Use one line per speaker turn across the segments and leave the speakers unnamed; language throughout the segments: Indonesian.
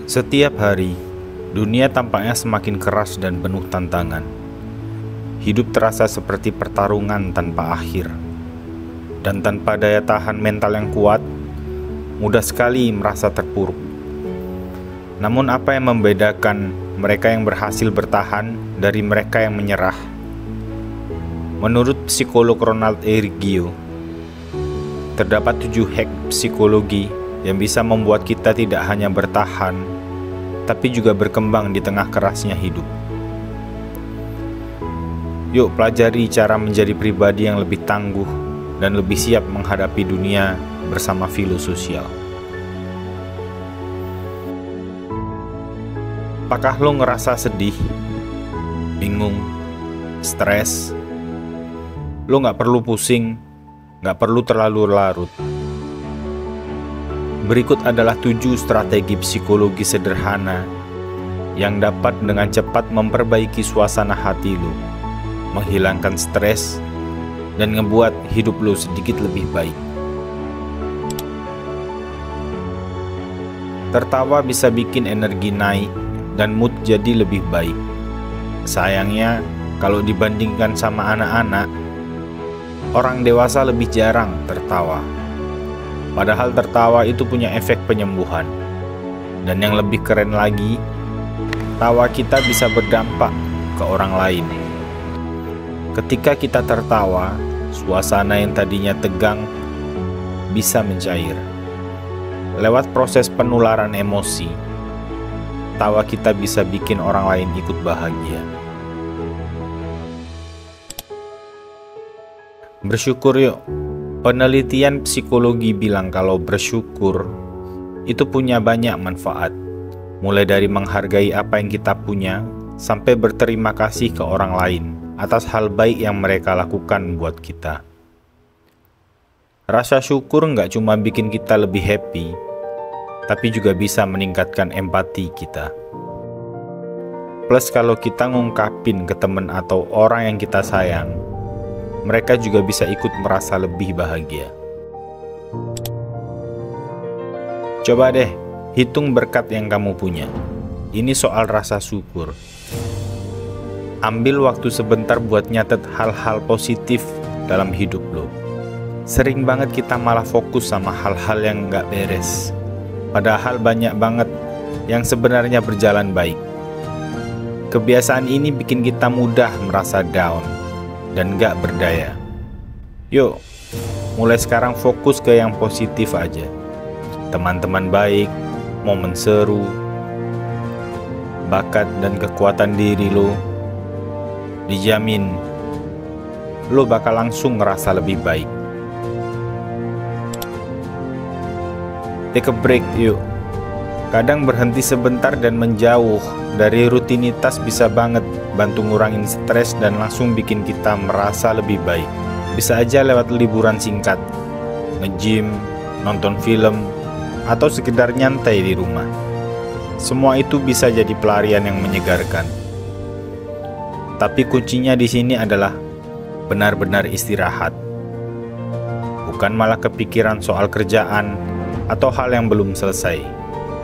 Setiap hari, dunia tampaknya semakin keras dan penuh tantangan. Hidup terasa seperti pertarungan tanpa akhir. Dan tanpa daya tahan mental yang kuat, mudah sekali merasa terpuruk. Namun apa yang membedakan mereka yang berhasil bertahan dari mereka yang menyerah? Menurut psikolog Ronald Erigio, terdapat 7 hack psikologi yang bisa membuat kita tidak hanya bertahan, tapi juga berkembang di tengah kerasnya hidup. Yuk pelajari cara menjadi pribadi yang lebih tangguh dan lebih siap menghadapi dunia bersama Philo Sosial. Apakah lo ngerasa sedih, bingung, stres? Lo gak perlu pusing, gak perlu terlalu larut. Berikut adalah 7 strategi psikologi sederhana yang dapat dengan cepat memperbaiki suasana hati lo, menghilangkan stres, dan ngebuat hidup lo sedikit lebih baik. Tertawa bisa bikin energi naik dan mood jadi lebih baik. Sayangnya, kalau dibandingkan sama anak-anak, orang dewasa lebih jarang tertawa. Padahal tertawa itu punya efek penyembuhan. Dan yang lebih keren lagi, tawa kita bisa berdampak ke orang lain. Ketika kita tertawa, suasana yang tadinya tegang bisa mencair. Lewat proses penularan emosi, tawa kita bisa bikin orang lain ikut bahagia. Bersyukur yuk. Penelitian psikologi bilang kalau bersyukur itu punya banyak manfaat. Mulai dari menghargai apa yang kita punya, sampai berterima kasih ke orang lain atas hal baik yang mereka lakukan buat kita. Rasa syukur nggak cuma bikin kita lebih happy, tapi juga bisa meningkatkan empati kita. Plus kalau kita ngungkapin ke temen atau orang yang kita sayang, mereka juga bisa ikut merasa lebih bahagia. Coba deh, hitung berkat yang kamu punya. Ini soal rasa syukur. Ambil waktu sebentar buat nyatet hal-hal positif dalam hidup lo. Sering banget kita malah fokus sama hal-hal yang nggak beres. Padahal banyak banget yang sebenarnya berjalan baik. Kebiasaan ini bikin kita mudah merasa down dan gak berdaya. Yuk, mulai sekarang fokus ke yang positif aja. Teman-teman baik, momen seru, bakat dan kekuatan diri lo. Dijamin, lo bakal langsung ngerasa lebih baik. Take a break yuk. Kadang berhenti sebentar dan menjauh dari rutinitas bisa banget bantu ngurangin stres dan langsung bikin kita merasa lebih baik. Bisa aja lewat liburan singkat, nge-gym, nonton film, atau sekedar nyantai di rumah. Semua itu bisa jadi pelarian yang menyegarkan. Tapi kuncinya di sini adalah benar-benar istirahat. Bukan malah kepikiran soal kerjaan atau hal yang belum selesai.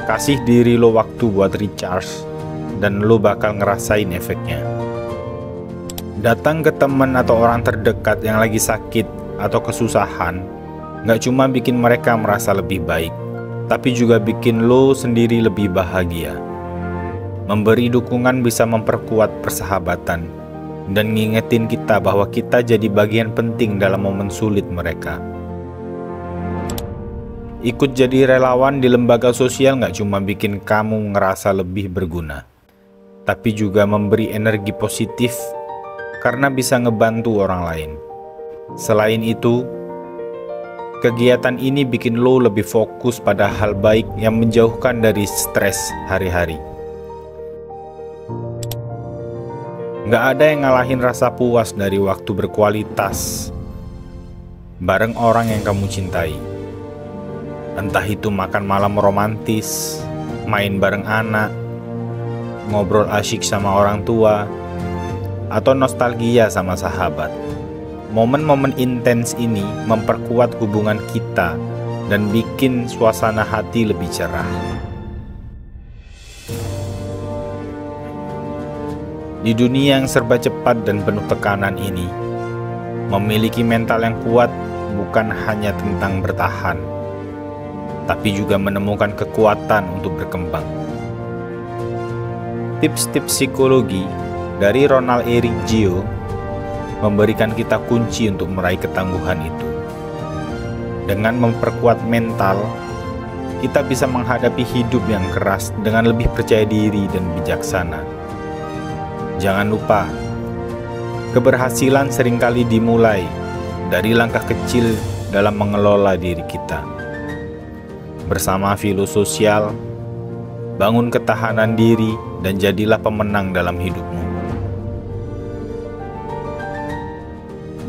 Kasih diri lo waktu buat recharge, dan lo bakal ngerasain efeknya. Datang ke teman atau orang terdekat yang lagi sakit atau kesusahan, gak cuma bikin mereka merasa lebih baik, tapi juga bikin lo sendiri lebih bahagia. Memberi dukungan bisa memperkuat persahabatan, dan ngingetin kita bahwa kita jadi bagian penting dalam momen sulit mereka. Ikut jadi relawan di lembaga sosial gak cuma bikin kamu ngerasa lebih berguna, tapi juga memberi energi positif karena bisa ngebantu orang lain. Selain itu, kegiatan ini bikin lo lebih fokus pada hal baik yang menjauhkan dari stres hari-hari. Gak ada yang ngalahin rasa puas dari waktu berkualitas bareng orang yang kamu cintai. Entah itu makan malam romantis, main bareng anak, ngobrol asyik sama orang tua, atau nostalgia sama sahabat. Momen-momen intens ini memperkuat hubungan kita dan bikin suasana hati lebih cerah. Di dunia yang serba cepat dan penuh tekanan ini, memiliki mental yang kuat bukan hanya tentang bertahan, tapi juga menemukan kekuatan untuk berkembang. Tips-tips psikologi dari Ronald Eric Gio memberikan kita kunci untuk meraih ketangguhan itu. Dengan memperkuat mental, kita bisa menghadapi hidup yang keras dengan lebih percaya diri dan bijaksana. Jangan lupa, keberhasilan seringkali dimulai dari langkah kecil dalam mengelola diri kita. Bersama Filososial, bangun ketahanan diri dan jadilah pemenang dalam hidupmu.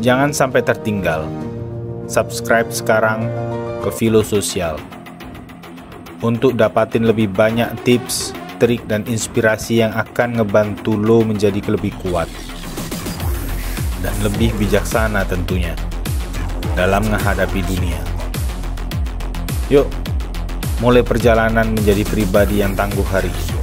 Jangan sampai tertinggal. Subscribe sekarang ke Filososial untuk dapatin lebih banyak tips, trik, dan inspirasi yang akan ngebantu lo menjadi lebih kuat dan lebih bijaksana tentunya dalam menghadapi dunia. Yuk, mulai perjalanan menjadi pribadi yang tangguh hari ini.